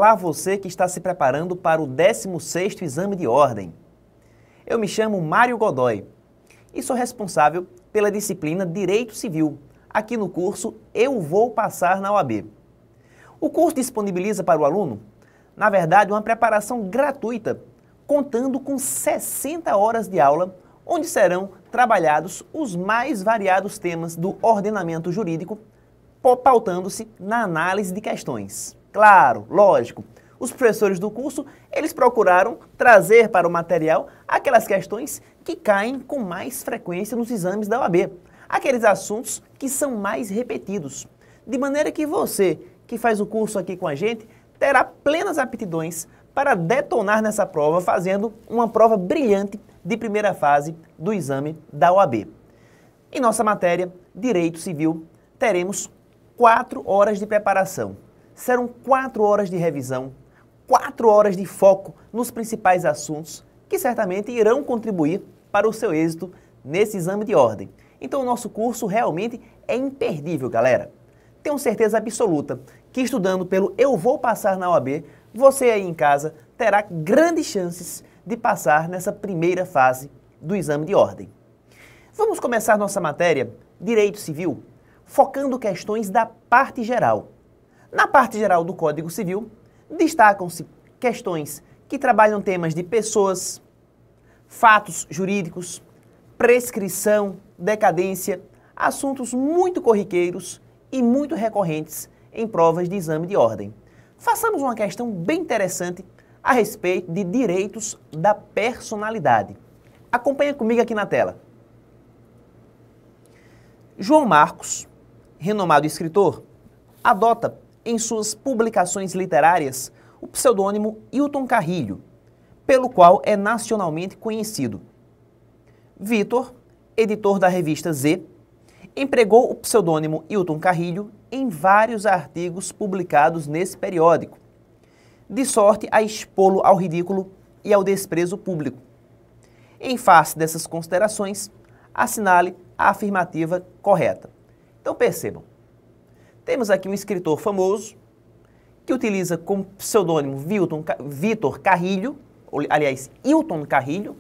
Olá você que está se preparando para o 16º exame de ordem. Eu me chamo Mário Godoy e sou responsável pela disciplina Direito Civil, aqui no curso Eu Vou Passar na OAB. O curso disponibiliza para o aluno, na verdade, uma preparação gratuita, contando com 60 horas de aula, onde serão trabalhados os mais variados temas do ordenamento jurídico, pautando-se na análise de questões. Claro, lógico, os professores do curso, eles procuraram trazer para o material aquelas questões que caem com mais frequência nos exames da OAB, aqueles assuntos que são mais repetidos, de maneira que você, que faz o curso aqui com a gente, terá plenas aptidões para detonar nessa prova, fazendo uma prova brilhante de primeira fase do exame da OAB. Em nossa matéria, Direito Civil, teremos 4 horas de preparação. Serão 4 horas de revisão, 4 horas de foco nos principais assuntos que certamente irão contribuir para o seu êxito nesse exame de ordem. Então o nosso curso realmente é imperdível, galera. Tenho certeza absoluta que estudando pelo Eu Vou Passar na OAB, você aí em casa terá grandes chances de passar nessa primeira fase do exame de ordem. Vamos começar nossa matéria, Direito Civil, focando questões da parte geral. Na parte geral do Código Civil, destacam-se questões que trabalham temas de pessoas, fatos jurídicos, prescrição, decadência, assuntos muito corriqueiros e muito recorrentes em provas de exame de ordem. Façamos uma questão bem interessante a respeito de direitos da personalidade. Acompanha comigo aqui na tela. João Marcos, renomado escritor, adota em suas publicações literárias o pseudônimo Hilton Carrilho, pelo qual é nacionalmente conhecido. Vitor, editor da revista Z, empregou o pseudônimo Hilton Carrilho em vários artigos publicados nesse periódico, de sorte a expô-lo ao ridículo e ao desprezo público. Em face dessas considerações, assinale a afirmativa correta. Então percebam, temos aqui um escritor famoso que utiliza como pseudônimo Vitor Carrilho, aliás, Hilton Carrilho,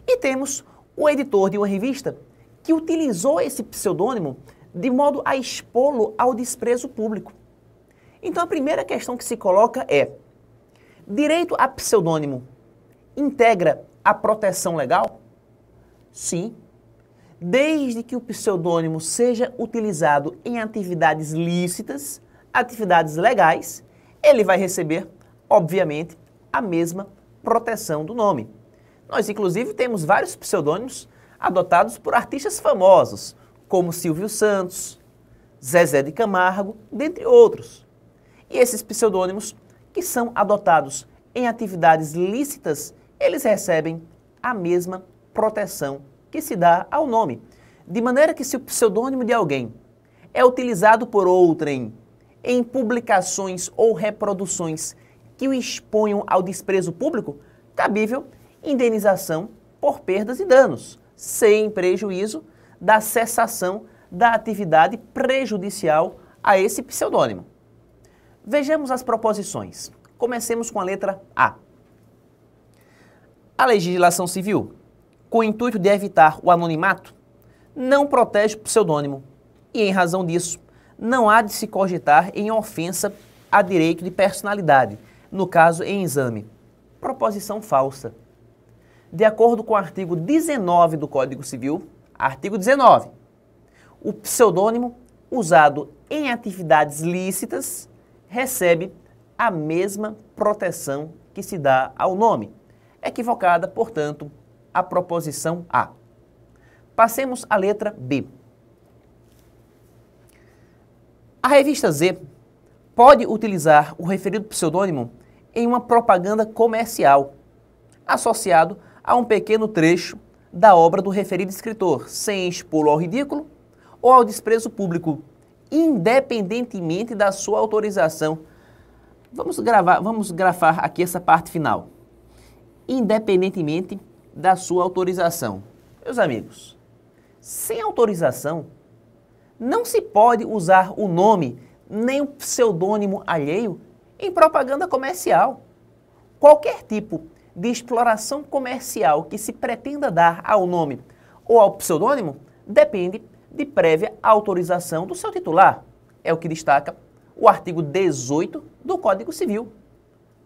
e temos o editor de uma revista que utilizou esse pseudônimo de modo a expô-lo ao desprezo público. Então a primeira questão que se coloca é: direito a pseudônimo integra a proteção legal? Sim. Desde que o pseudônimo seja utilizado em atividades lícitas, atividades legais, ele vai receber, obviamente, a mesma proteção do nome. Nós, inclusive, temos vários pseudônimos adotados por artistas famosos, como Silvio Santos, Zezé de Camargo, dentre outros. E esses pseudônimos, que são adotados em atividades lícitas, eles recebem a mesma proteção que se dá ao nome. De maneira que se o pseudônimo de alguém é utilizado por outrem em publicações ou reproduções que o exponham ao desprezo público, cabível indenização por perdas e danos, sem prejuízo da cessação da atividade prejudicial a esse pseudônimo. Vejamos as proposições. Comecemos com a letra A. A legislação civil, com o intuito de evitar o anonimato, não protege o pseudônimo e, em razão disso, não há de se cogitar em ofensa a direito de personalidade, no caso em exame. Proposição falsa. De acordo com o artigo 19 do Código Civil, artigo 19, o pseudônimo usado em atividades lícitas recebe a mesma proteção que se dá ao nome. Equivocada, portanto, a proposição A. Passemos à letra B. A revista Z pode utilizar o referido pseudônimo em uma propaganda comercial, associado a um pequeno trecho da obra do referido escritor, sem expô-lo ao ridículo ou ao desprezo público, independentemente da sua autorização. Vamos grafar aqui essa parte final. Independentemente da sua autorização. Meus amigos, sem autorização, não se pode usar o nome nem o pseudônimo alheio em propaganda comercial. Qualquer tipo de exploração comercial que se pretenda dar ao nome ou ao pseudônimo depende de prévia autorização do seu titular. É o que destaca o artigo 18 do Código Civil.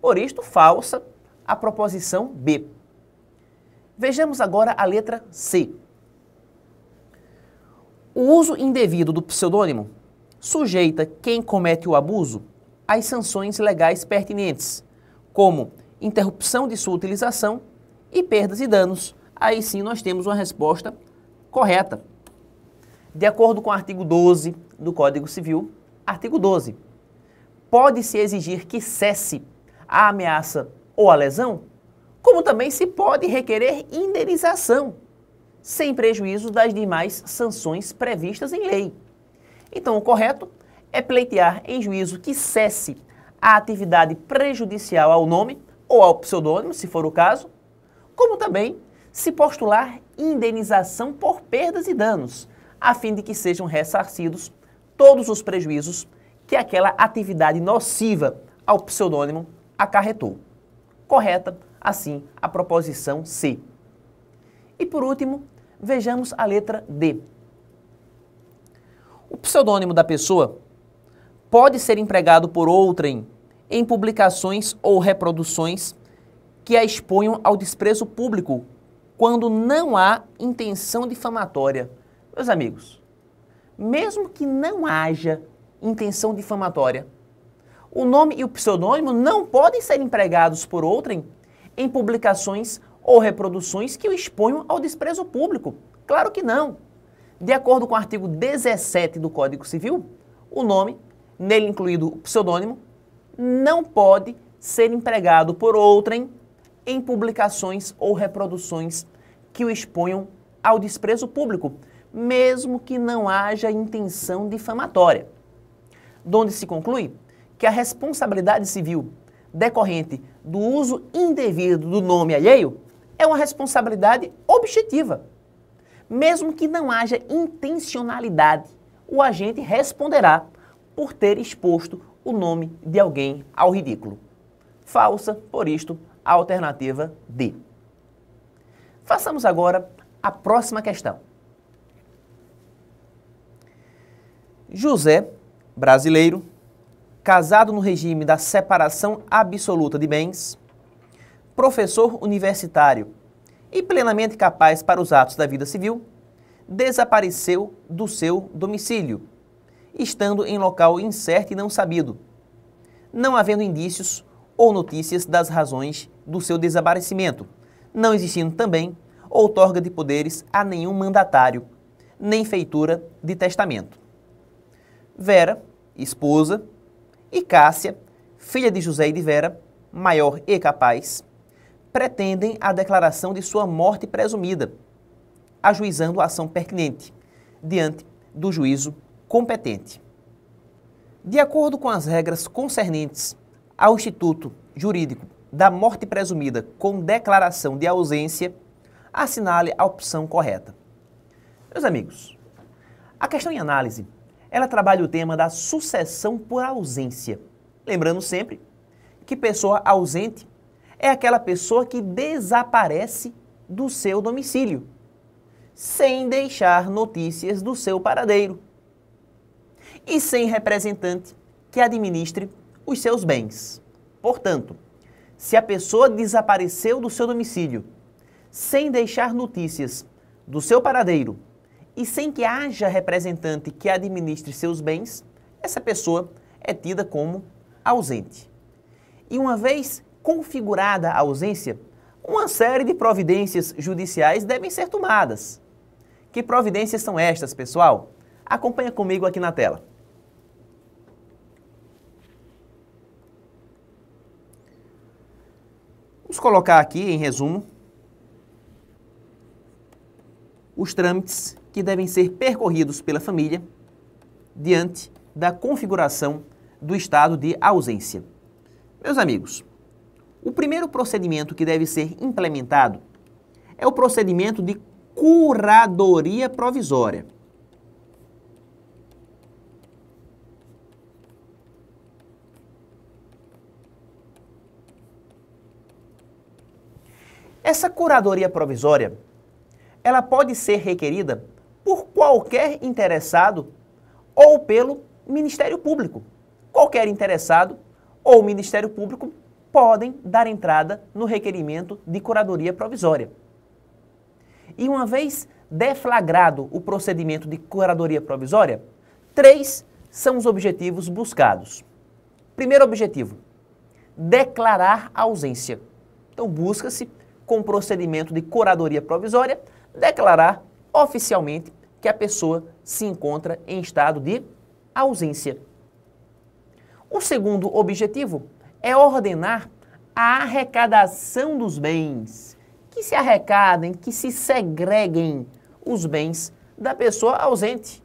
Por isto, falsa a proposição B. Vejamos agora a letra C. O uso indevido do pseudônimo sujeita quem comete o abuso às sanções legais pertinentes, como interrupção de sua utilização e perdas e danos. Aí sim nós temos uma resposta correta. De acordo com o artigo 12 do Código Civil, artigo 12, pode-se exigir que cesse a ameaça ou a lesão, como também se pode requerer indenização, sem prejuízo das demais sanções previstas em lei. Então, o correto é pleitear em juízo que cesse a atividade prejudicial ao nome ou ao pseudônimo, se for o caso, como também se postular indenização por perdas e danos, a fim de que sejam ressarcidos todos os prejuízos que aquela atividade nociva ao pseudônimo acarretou. Correta, assim, a proposição C. E por último, vejamos a letra D. O pseudônimo da pessoa pode ser empregado por outrem em publicações ou reproduções que a exponham ao desprezo público quando não há intenção difamatória. Meus amigos, mesmo que não haja intenção difamatória, o nome e o pseudônimo não podem ser empregados por outrem em publicações ou reproduções que o exponham ao desprezo público. Claro que não. De acordo com o artigo 17 do Código Civil, o nome, nele incluído o pseudônimo, não pode ser empregado por outrem em publicações ou reproduções que o exponham ao desprezo público, mesmo que não haja intenção difamatória. Donde se conclui que a responsabilidade civil decorrente do uso indevido do nome alheio é uma responsabilidade objetiva. Mesmo que não haja intencionalidade, o agente responderá por ter exposto o nome de alguém ao ridículo. Falsa, por isto, a alternativa D. Façamos agora a próxima questão. José, brasileiro, casado no regime da separação absoluta de bens, professor universitário e plenamente capaz para os atos da vida civil, desapareceu do seu domicílio, estando em local incerto e não sabido, não havendo indícios ou notícias das razões do seu desaparecimento, não existindo também outorga de poderes a nenhum mandatário, nem feitura de testamento. Vera, esposa, e Cássia, filha de José e de Vera, maior e capaz, pretendem a declaração de sua morte presumida, ajuizando a ação pertinente, diante do juízo competente. De acordo com as regras concernentes ao Instituto Jurídico da Morte Presumida com declaração de ausência, assinale a opção correta. Meus amigos, a questão em análise, ela trabalha o tema da sucessão por ausência. Lembrando sempre que pessoa ausente é aquela pessoa que desaparece do seu domicílio, sem deixar notícias do seu paradeiro e sem representante que administre os seus bens. Portanto, se a pessoa desapareceu do seu domicílio sem deixar notícias do seu paradeiro e sem que haja representante que administre seus bens, essa pessoa é tida como ausente. E uma vez configurada a ausência, uma série de providências judiciais devem ser tomadas. Que providências são estas, pessoal? Acompanha comigo aqui na tela. Vamos colocar aqui, em resumo, os trâmites que devem ser percorridos pela família diante da configuração do estado de ausência. Meus amigos, o primeiro procedimento que deve ser implementado é o procedimento de curadoria provisória. Essa curadoria provisória, ela pode ser requerida por qualquer interessado ou pelo Ministério Público. Qualquer interessado ou Ministério Público podem dar entrada no requerimento de curadoria provisória. E uma vez deflagrado o procedimento de curadoria provisória, 3 são os objetivos buscados. Primeiro objetivo, declarar a ausência. Então busca-se, com o procedimento de curadoria provisória, declarar oficialmente que a pessoa se encontra em estado de ausência. O segundo objetivo é ordenar a arrecadação dos bens, que se arrecadem, que se segreguem os bens da pessoa ausente.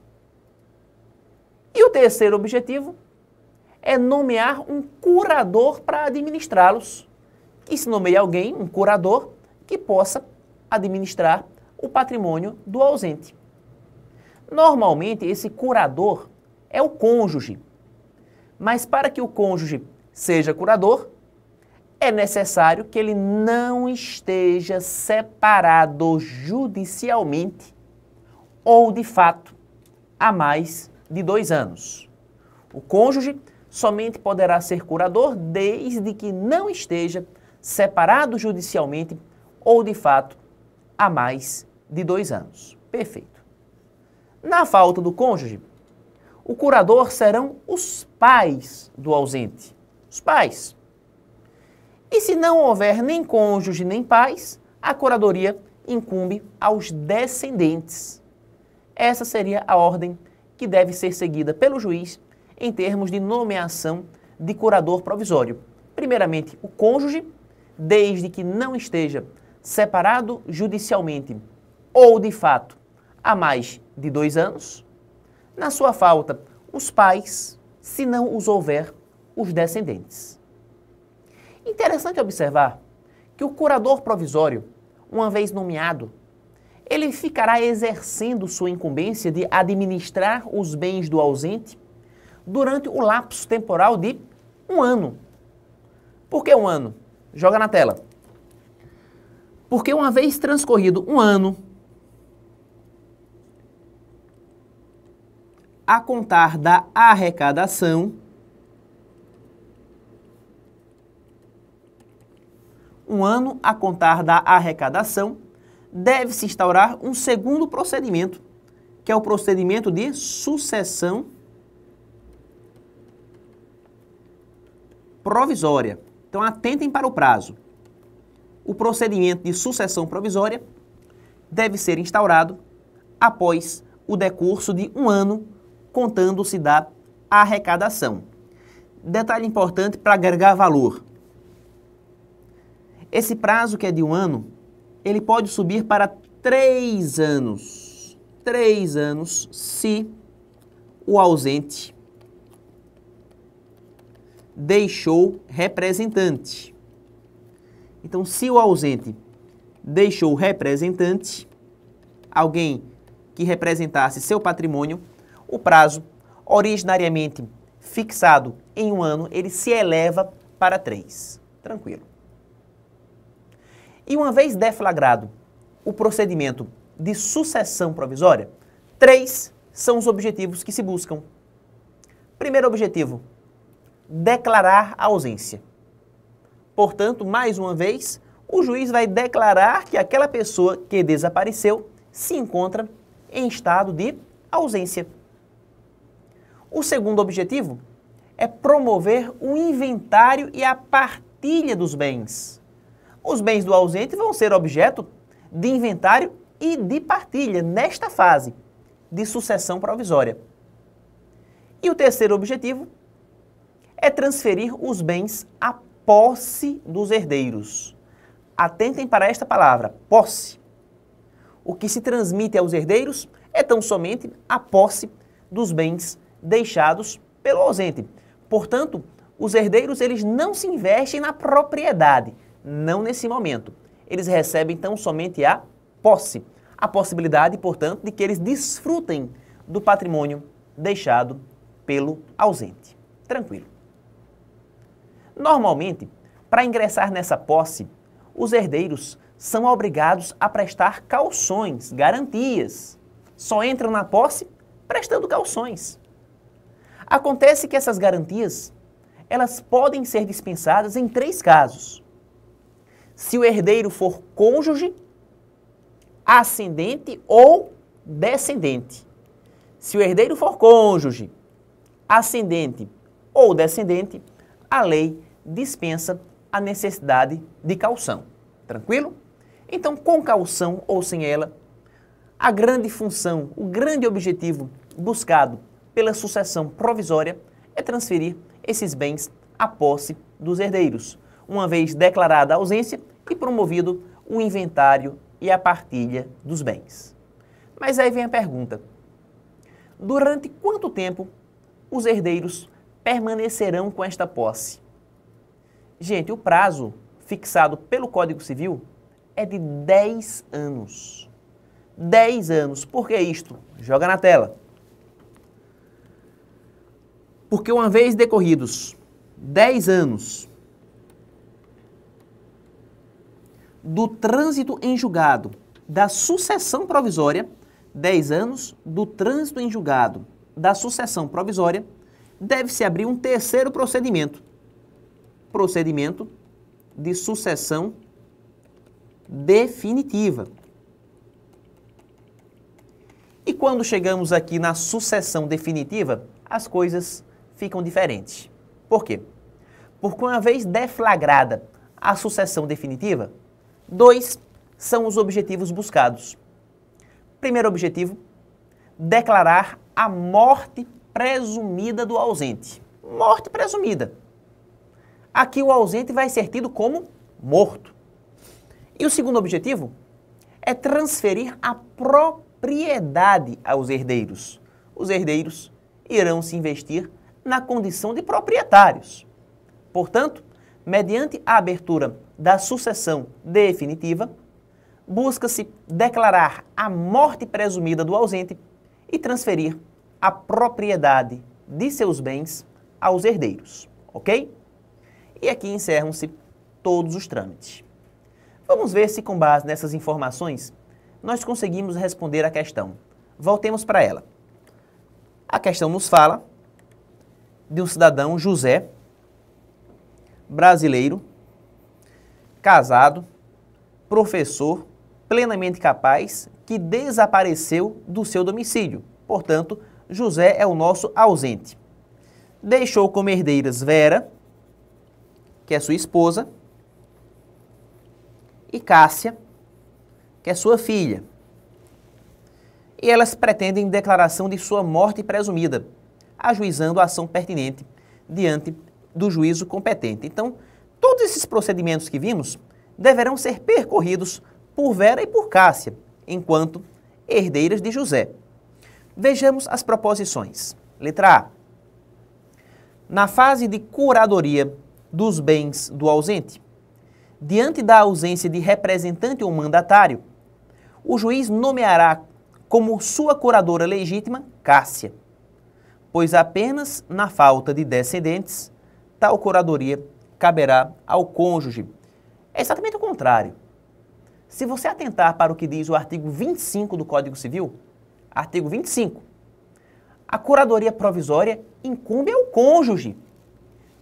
E o terceiro objetivo é nomear um curador para administrá-los. Que se nomeie alguém, um curador, que possa administrar o patrimônio do ausente. Normalmente, esse curador é o cônjuge. Mas para que o cônjuge seja curador, é necessário que ele não esteja separado judicialmente ou de fato há mais de 2 anos. O cônjuge somente poderá ser curador desde que não esteja separado judicialmente ou de fato há mais de 2 anos. Perfeito. Na falta do cônjuge, o curador serão os pais do ausente. Os pais. E se não houver nem cônjuge nem pais, a curadoria incumbe aos descendentes. Essa seria a ordem que deve ser seguida pelo juiz em termos de nomeação de curador provisório. Primeiramente, o cônjuge, desde que não esteja separado judicialmente ou de fato há mais de 2 anos. Na sua falta, os pais, se não os houver, os descendentes. Interessante observar que o curador provisório, uma vez nomeado, ele ficará exercendo sua incumbência de administrar os bens do ausente durante o lapso temporal de 1 ano. Por que 1 ano? Joga na tela. Porque uma vez transcorrido 1 ano, a contar da arrecadação, 1 ano a contar da arrecadação, deve-se instaurar um segundo procedimento, que é o procedimento de sucessão provisória. Então, atentem para o prazo. O procedimento de sucessão provisória deve ser instaurado após o decurso de 1 ano, contando-se da arrecadação. Detalhe importante para agregar valor. Esse prazo, que é de 1 ano, ele pode subir para 3 anos. 3 anos se o ausente deixou representante. Então, se o ausente deixou representante, alguém que representasse seu patrimônio, o prazo, originariamente fixado em 1 ano, ele se eleva para 3. Tranquilo. E uma vez deflagrado o procedimento de sucessão provisória, 3 são os objetivos que se buscam. Primeiro objetivo, declarar a ausência. Portanto, mais uma vez, o juiz vai declarar que aquela pessoa que desapareceu se encontra em estado de ausência. O segundo objetivo é promover o inventário e a partilha dos bens. Os bens do ausente vão ser objeto de inventário e de partilha nesta fase de sucessão provisória. E o terceiro objetivo é transferir os bens à posse dos herdeiros. Atentem para esta palavra, posse. O que se transmite aos herdeiros é tão somente a posse dos bens deixados pelo ausente. Portanto, os herdeiros eles não se investem na propriedade, não nesse momento. Eles recebem tão somente a posse. A possibilidade, portanto, de que eles desfrutem do patrimônio deixado pelo ausente. Tranquilo. Normalmente, para ingressar nessa posse, os herdeiros são obrigados a prestar cauções, garantias. Só entram na posse prestando cauções. Acontece que essas garantias, elas podem ser dispensadas em 3 casos. Se o herdeiro for cônjuge, ascendente ou descendente. Se o herdeiro for cônjuge, ascendente ou descendente, a lei dispensa a necessidade de caução. Tranquilo? Então, com caução ou sem ela, a grande função, o grande objetivo buscado pela sucessão provisória é transferir esses bens à posse dos herdeiros, uma vez declarada a ausência e promovido o inventário e a partilha dos bens. Mas aí vem a pergunta: durante quanto tempo os herdeiros permanecerão com esta posse? Gente, o prazo fixado pelo Código Civil é de 10 anos. 10 anos. Por que isto? Joga na tela. Porque uma vez decorridos 10 anos do trânsito em julgado da sucessão provisória, 10 anos do trânsito em julgado da sucessão provisória, deve-se abrir um terceiro procedimento. Procedimento de sucessão definitiva. E quando chegamos aqui na sucessão definitiva, as coisas ficam diferentes. Por quê? Porque uma vez deflagrada a sucessão definitiva, 2 são os objetivos buscados. Primeiro objetivo, declarar a morte presumida do ausente. Morte presumida. Aqui o ausente vai ser tido como morto. E o segundo objetivo é transferir a propriedade aos herdeiros. Os herdeiros irão se investir na condição de proprietários. Portanto, mediante a abertura da sucessão definitiva, busca-se declarar a morte presumida do ausente e transferir a propriedade de seus bens aos herdeiros, ok? E aqui encerram-se todos os trâmites. Vamos ver se, com base nessas informações, nós conseguimos responder a questão. Voltemos para ela. A questão nos fala de um cidadão José, brasileiro, casado, professor, plenamente capaz, que desapareceu do seu domicílio. Portanto, José é o nosso ausente. Deixou como herdeiras Vera, que é sua esposa, e Cássia, que é sua filha. E elas pretendem declaração de sua morte presumida, ajuizando a ação pertinente diante do juízo competente. Então, todos esses procedimentos que vimos deverão ser percorridos por Vera e por Cássia, enquanto herdeiras de José. Vejamos as proposições. Letra A. Na fase de curadoria dos bens do ausente, diante da ausência de representante ou mandatário, o juiz nomeará como sua curadora legítima Cássia, pois apenas na falta de descendentes, tal curadoria caberá ao cônjuge. É exatamente o contrário. Se você atentar para o que diz o artigo 25 do Código Civil, artigo 25, a curadoria provisória incumbe ao cônjuge,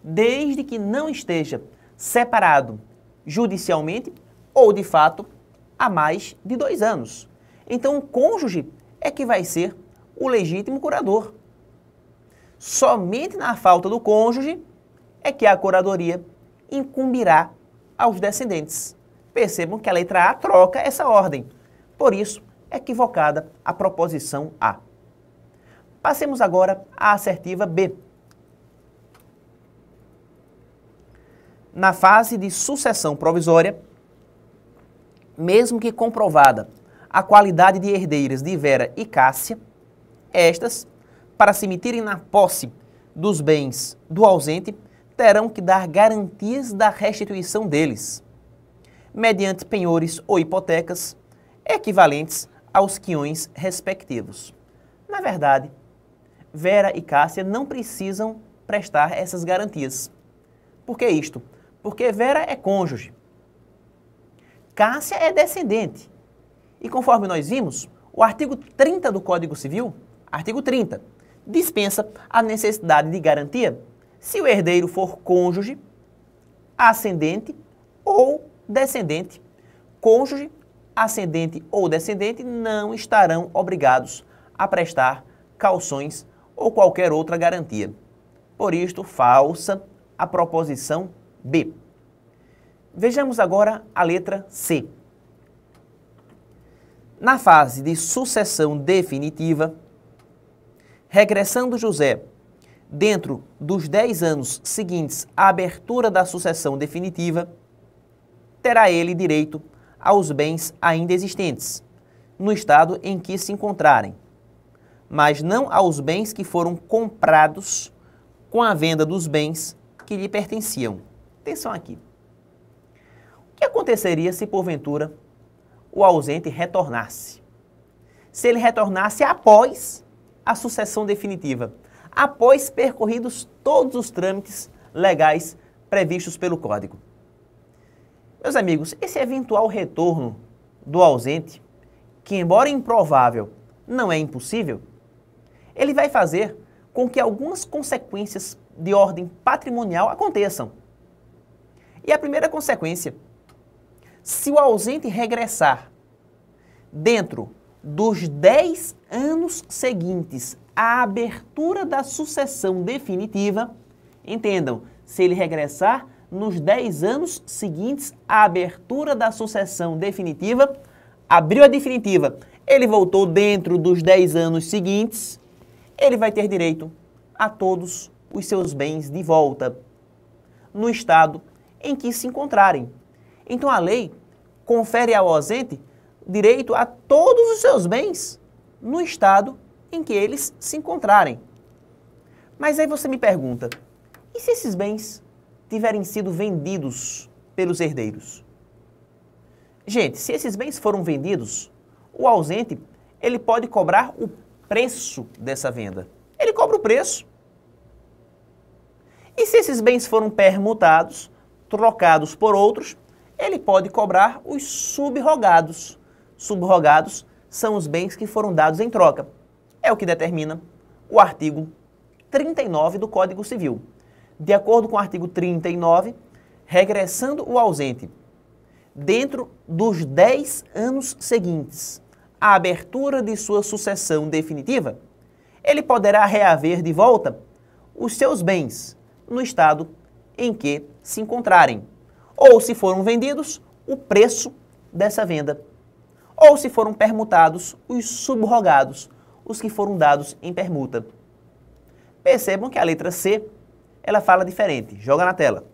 desde que não esteja separado judicialmente ou, de fato, há mais de 2 anos. Então, o cônjuge é que vai ser o legítimo curador. Somente na falta do cônjuge é que a curadoria incumbirá aos descendentes. Percebam que a letra A troca essa ordem. Por isso, é equivocada a proposição A. Passemos agora à assertiva B. Na fase de sucessão provisória, mesmo que comprovada a qualidade de herdeiras de Vera e Cássia, estas, para se meterem na posse dos bens do ausente, terão que dar garantias da restituição deles, mediante penhores ou hipotecas equivalentes aos quiões respectivos. Na verdade, Vera e Cássia não precisam prestar essas garantias. Por que isto? Porque Vera é cônjuge. eficácia é descendente. E conforme nós vimos, o artigo 30 do Código Civil, artigo 30, dispensa a necessidade de garantia se o herdeiro for cônjuge, ascendente ou descendente. Cônjuge, ascendente ou descendente não estarão obrigados a prestar calções ou qualquer outra garantia. Por isto, falsa a proposição B. Vejamos agora a letra C. Na fase de sucessão definitiva, regressando José dentro dos 10 anos seguintes à abertura da sucessão definitiva, terá ele direito aos bens ainda existentes, no estado em que se encontrarem, mas não aos bens que foram comprados com a venda dos bens que lhe pertenciam. Atenção aqui. O que aconteceria se, porventura, o ausente retornasse? Se ele retornasse após a sucessão definitiva, após percorridos todos os trâmites legais previstos pelo Código. Meus amigos, esse eventual retorno do ausente, que embora improvável, não é impossível, ele vai fazer com que algumas consequências de ordem patrimonial aconteçam. E a primeira consequência, se o ausente regressar dentro dos 10 anos seguintes à abertura da sucessão definitiva, entendam, se ele regressar nos 10 anos seguintes à abertura da sucessão definitiva, abriu a definitiva, ele voltou dentro dos 10 anos seguintes, ele vai ter direito a todos os seus bens de volta, no estado em que se encontrarem. Então a lei confere ao ausente direito a todos os seus bens no estado em que eles se encontrarem. Mas aí você me pergunta, e se esses bens tiverem sido vendidos pelos herdeiros? Gente, se esses bens foram vendidos, o ausente, ele pode cobrar o preço dessa venda. Ele cobra o preço. E se esses bens foram permutados, trocados por outros, ele pode cobrar os subrogados. Subrogados são os bens que foram dados em troca. É o que determina o artigo 39 do Código Civil. De acordo com o artigo 39, regressando o ausente dentro dos 10 anos seguintes à abertura de sua sucessão definitiva, ele poderá reaver de volta os seus bens no estado em que se encontrarem, ou se foram vendidos, o preço dessa venda, ou se foram permutados, os subrogados, os que foram dados em permuta. Percebam que a letra C, ela fala diferente. Joga na tela.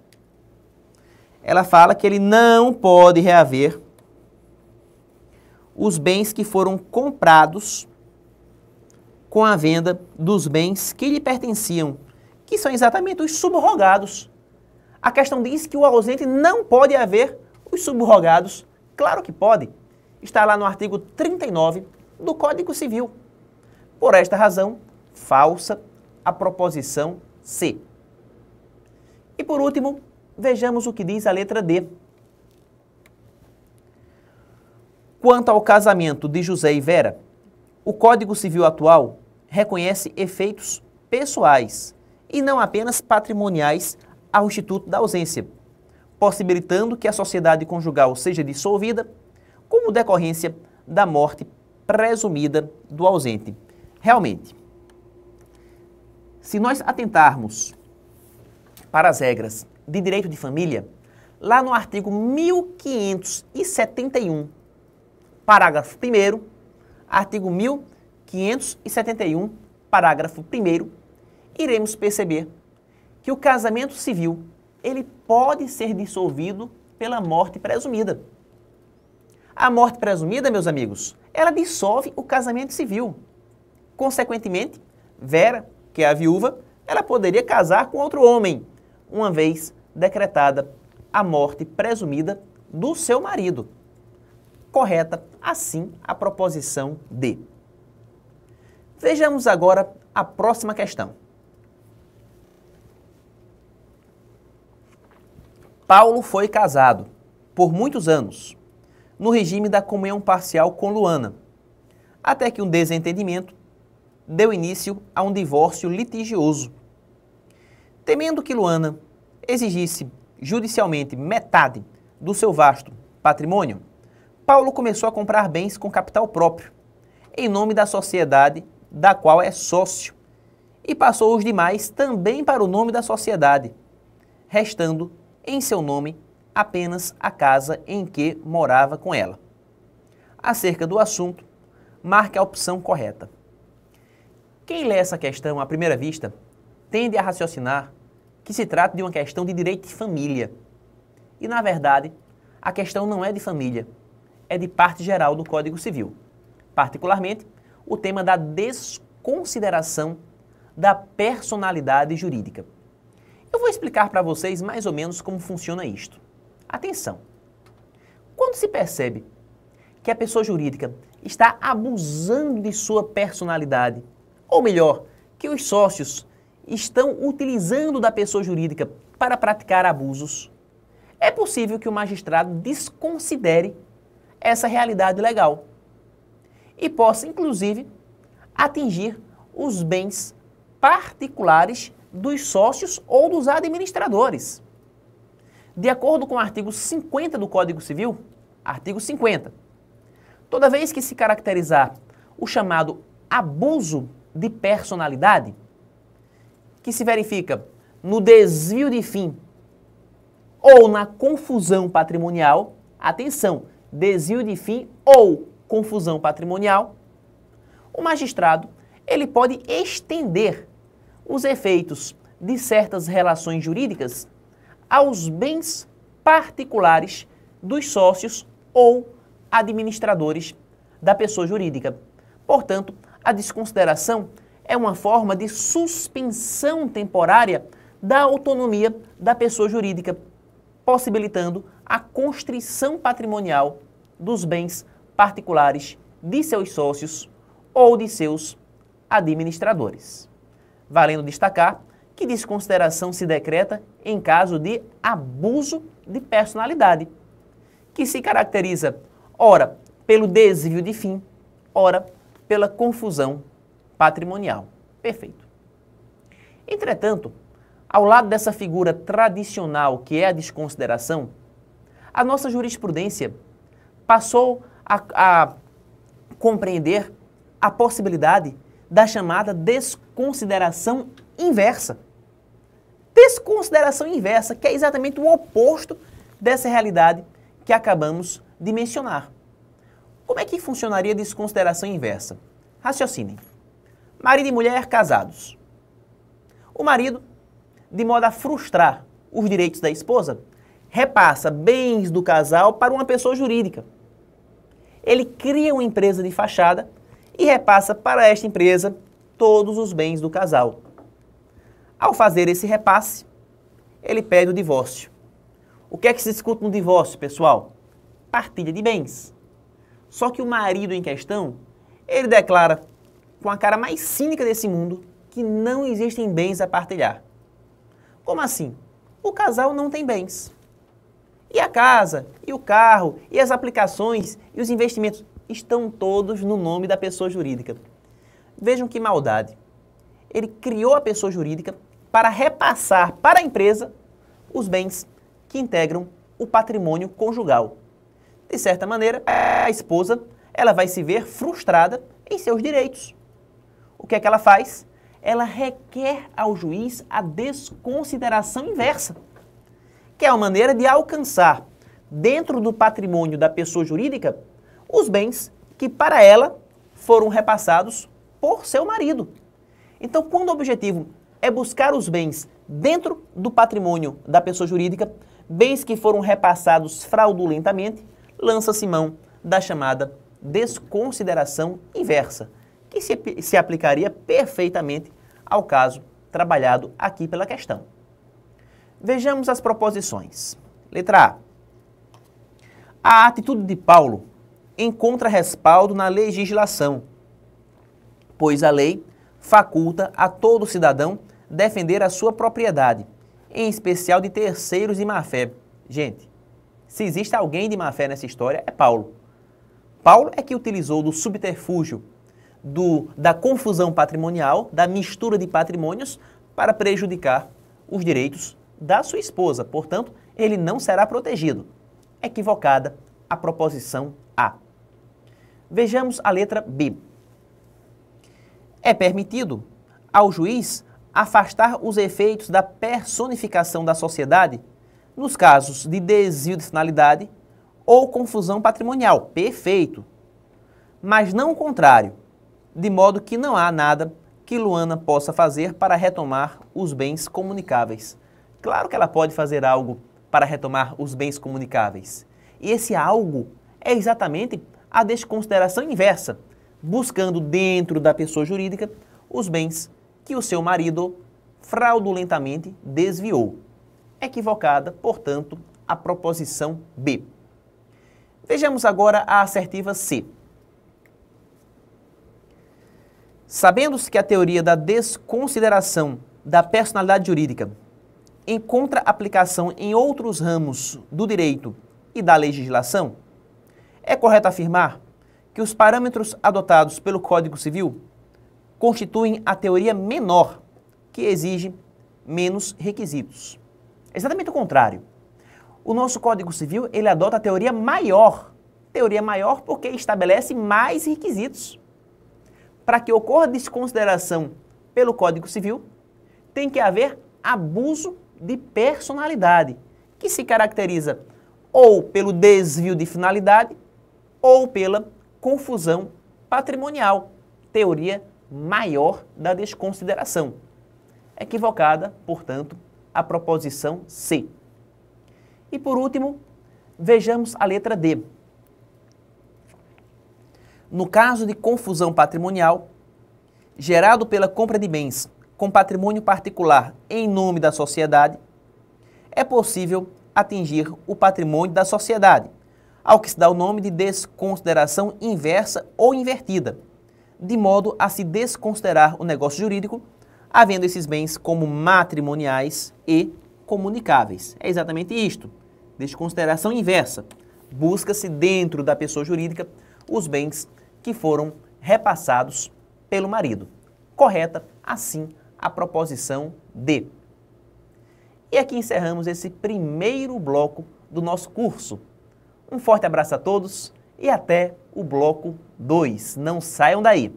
Ela fala que ele não pode reaver os bens que foram comprados com a venda dos bens que lhe pertenciam, que são exatamente os subrogados. A questão diz que o ausente não pode haver os subrogados. Claro que pode. Está lá no artigo 39 do Código Civil. Por esta razão, falsa a proposição C. E por último, vejamos o que diz a letra D. Quanto ao casamento de José e Vera, o Código Civil atual reconhece efeitos pessoais e não apenas patrimoniais ao Instituto da Ausência, possibilitando que a sociedade conjugal seja dissolvida como decorrência da morte presumida do ausente. Realmente, se nós atentarmos para as regras de direito de família, lá no artigo 1571, parágrafo 1º, artigo 1571, parágrafo 1º, iremos perceber que o casamento civil, ele pode ser dissolvido pela morte presumida. A morte presumida, meus amigos, ela dissolve o casamento civil. Consequentemente, Vera, que é a viúva, ela poderia casar com outro homem, uma vez decretada a morte presumida do seu marido. Correta, assim, a proposição D. Vejamos agora a próxima questão. Paulo foi casado por muitos anos, no regime da comunhão parcial com Luana, até que um desentendimento deu início a um divórcio litigioso. Temendo que Luana exigisse judicialmente metade do seu vasto patrimônio, Paulo começou a comprar bens com capital próprio, em nome da sociedade da qual é sócio, e passou os demais também para o nome da sociedade, restando em seu nome apenas a casa em que morava com ela. Acerca do assunto, marque a opção correta. Quem lê essa questão à primeira vista tende a raciocinar que se trata de uma questão de direito de família. E, na verdade, a questão não é de família, é de parte geral do Código Civil. Particularmente, o tema da desconsideração da personalidade jurídica. Eu vou explicar para vocês mais ou menos como funciona isto. Atenção! Quando se percebe que a pessoa jurídica está abusando de sua personalidade, ou melhor, que os sócios estão utilizando da pessoa jurídica para praticar abusos, é possível que o magistrado desconsidere essa realidade legal e possa, inclusive, atingir os bens particulares dos sócios ou dos administradores. De acordo com o artigo 50 do Código Civil, artigo 50, toda vez que se caracterizar o chamado abuso de personalidade, que se verifica no desvio de fim ou na confusão patrimonial, atenção, desvio de fim ou confusão patrimonial, o magistrado ele pode estender os efeitos de certas relações jurídicas aos bens particulares dos sócios ou administradores da pessoa jurídica. Portanto, a desconsideração é uma forma de suspensão temporária da autonomia da pessoa jurídica, possibilitando a constrição patrimonial dos bens particulares de seus sócios ou de seus administradores. Valendo destacar que desconsideração se decreta em caso de abuso de personalidade, que se caracteriza, ora, pelo desvio de fim, ora, pela confusão patrimonial. Perfeito. Entretanto, ao lado dessa figura tradicional que é a desconsideração, a nossa jurisprudência passou a compreender a possibilidade da chamada desconsideração inversa. Desconsideração inversa, que é exatamente o oposto dessa realidade que acabamos de mencionar. Como é que funcionaria a desconsideração inversa? Raciocinem. Marido e mulher casados. O marido, de modo a frustrar os direitos da esposa, repassa bens do casal para uma pessoa jurídica. Ele cria uma empresa de fachada e repassa para esta empresa todos os bens do casal. Ao fazer esse repasse, ele pede o divórcio. O que é que se discute no divórcio, pessoal? Partilha de bens. Só que o marido em questão, ele declara com a cara mais cínica desse mundo que não existem bens a partilhar. Como assim? O casal não tem bens. E a casa, e o carro, e as aplicações, e os investimentos estão todos no nome da pessoa jurídica. Vejam que maldade. Ele criou a pessoa jurídica para repassar para a empresa os bens que integram o patrimônio conjugal. De certa maneira, a esposa ela vai se ver frustrada em seus direitos. O que é que ela faz? Ela requer ao juiz a desconsideração inversa, que é uma maneira de alcançar, dentro do patrimônio da pessoa jurídica, os bens que para ela foram repassados por seu marido. Então, quando o objetivo é buscar os bens dentro do patrimônio da pessoa jurídica, bens que foram repassados fraudulentamente, lança-se mão da chamada desconsideração inversa, que se aplicaria perfeitamente ao caso trabalhado aqui pela questão. Vejamos as proposições. Letra A. A atitude de Paulo encontra respaldo na legislação, pois a lei faculta a todo cidadão defender a sua propriedade, em especial de terceiros de má-fé. Gente, Se existe alguém de má fé nessa história, é Paulo. Paulo é que utilizou do subterfúgio, da confusão patrimonial, da mistura de patrimônios, para prejudicar os direitos da sua esposa. Portanto, ele não será protegido. Equivocada a proposição A. Vejamos a letra B. É permitido ao juiz afastar os efeitos da personificação da sociedade nos casos de desvio de finalidade ou confusão patrimonial. Perfeito. Mas não o contrário, de modo que não há nada que Luana possa fazer para retomar os bens comunicáveis. Claro que ela pode fazer algo para retomar os bens comunicáveis. E esse algo é exatamente a desconsideração inversa, buscando dentro da pessoa jurídica os bens que o seu marido fraudulentamente desviou. Equivocada, portanto, a proposição B. Vejamos agora a assertiva C. Sabendo-se que a teoria da desconsideração da personalidade jurídica encontra aplicação em outros ramos do direito e da legislação, é correto afirmar que os parâmetros adotados pelo Código Civil constituem a teoria menor, que exige menos requisitos. Exatamente o contrário. O nosso Código Civil, ele adota a teoria maior porque estabelece mais requisitos. Para que ocorra desconsideração pelo Código Civil, tem que haver abuso de personalidade, que se caracteriza ou pelo desvio de finalidade ou pela confusão patrimonial, teoria maior da desconsideração. Equivocada, portanto, a proposição C. E por último, vejamos a letra D. No caso de confusão patrimonial, gerado pela compra de bens com patrimônio particular em nome da sociedade, é possível atingir o patrimônio da sociedade, ao que se dá o nome de desconsideração inversa ou invertida, de modo a se desconsiderar o negócio jurídico, havendo esses bens como matrimoniais e comunicáveis. É exatamente isto. Desconsideração inversa. Busca-se dentro da pessoa jurídica os bens que foram repassados pelo marido. Correta, assim, a proposição D. E aqui encerramos esse primeiro bloco do nosso curso. Um forte abraço a todos e até o bloco 2. Não saiam daí!